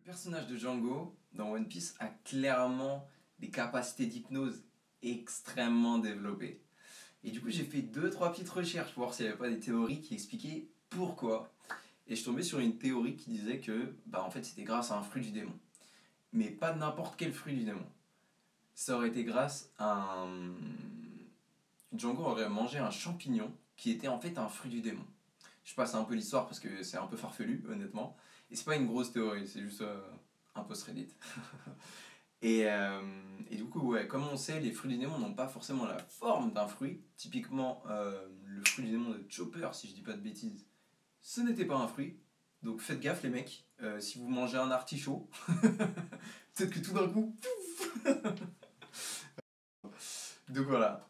personnage de Django dans One Piece a clairement des capacités d'hypnose extrêmement développées. Et du coup, j'ai fait 2-3 petites recherches pour voir s'il n'y avait pas des théories qui expliquaient pourquoi. Et je suis tombé sur une théorie qui disait que en fait, c'était grâce à un fruit du démon. Mais pas n'importe quel fruit du démon. Ça aurait été grâce à un... Django aurait mangé un champignon qui était en fait un fruit du démon. Je passe un peu l'histoire parce que c'est un peu farfelu, honnêtement. Et c'est pas une grosse théorie, c'est juste un post Reddit. et du coup, ouais, comme on sait, les fruits du démon n'ont pas forcément la forme d'un fruit. Typiquement, le fruit du démon de Chopper, si je dis pas de bêtises, ce n'était pas un fruit. Donc faites gaffe les mecs, si vous mangez un artichaut, peut-être que tout d'un coup... Donc voilà,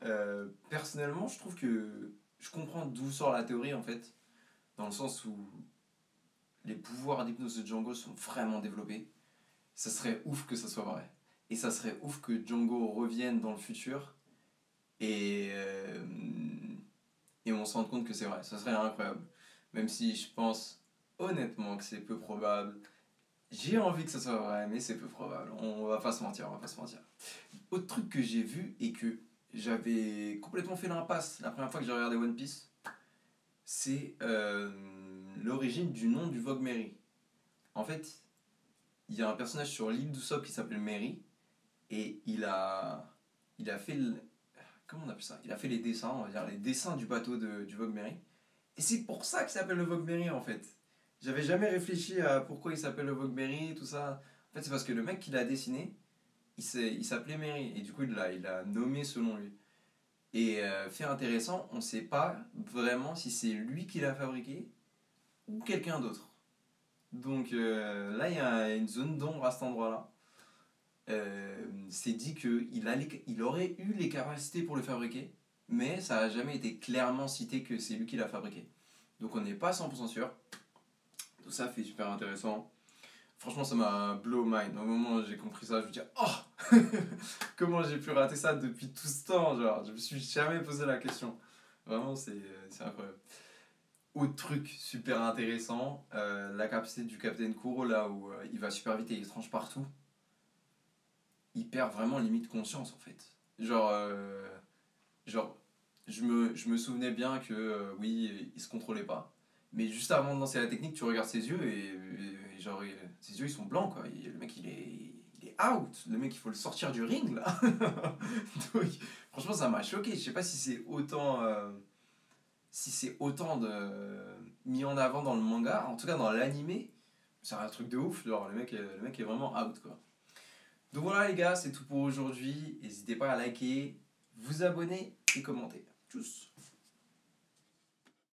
personnellement je trouve que je comprends d'où sort la théorie en fait, dans le sens où les pouvoirs d'hypnose de Django sont vraiment développés. Ça serait ouf que ça soit vrai. Et ça serait ouf que Django revienne dans le futur et, euh, et on se rende compte que c'est vrai. Ça serait incroyable. Même si je pense honnêtement que c'est peu probable. J'ai envie que ça soit vrai, mais c'est peu probable. On va pas se mentir, on va pas se mentir. Autre truc que j'ai vu et que j'avais complètement fait l'impasse la première fois que j'ai regardé One Piece, c'est l'origine du nom du Vogue Mary. En fait, il y a un personnage sur l'île d'Usopp qui s'appelle Mary et il a fait comment on appelle ça? Il a fait les dessins, on va dire les dessins du bateau du Vogue Mary. Et c'est pour ça qu'il s'appelle le Vogue Mary en fait. J'avais jamais réfléchi à pourquoi il s'appelle le Vogue Mary, tout ça. En fait, c'est parce que le mec qui l'a dessiné, il s'appelait Mary et du coup il l'a nommé selon lui. Et fait intéressant, on ne sait pas vraiment si c'est lui qui l'a fabriqué ou quelqu'un d'autre. Donc là, il y a une zone d'ombre à cet endroit-là. C'est dit qu'il aurait eu les capacités pour le fabriquer, mais ça n'a jamais été clairement cité que c'est lui qui l'a fabriqué. Donc on n'est pas 100% sûr. Tout ça fait super intéressant. Franchement, ça m'a blow mind. Au moment où j'ai compris ça, je me dis oh comment j'ai pu rater ça depuis tout ce temps, genre, je me suis jamais posé la question. Vraiment, c'est incroyable. Autre truc super intéressant, la capacité du Captain Kuro, là où il va super vite et il tranche partout, il perd vraiment limite conscience en fait. Genre, genre je me souvenais bien que oui, il se contrôlait pas. Mais juste avant de lancer la technique, tu regardes ses yeux et genre, ses yeux ils sont blancs quoi. Le mec il est out. Le mec il faut le sortir du ring là. Donc, franchement, ça m'a choqué. Je sais pas si c'est autant mis en avant dans le manga. En tout cas, dans l'animé, c'est un truc de ouf. Genre, le mec est vraiment out quoi. Donc voilà les gars, c'est tout pour aujourd'hui. N'hésitez pas à liker, vous abonner et commenter. Tchuss!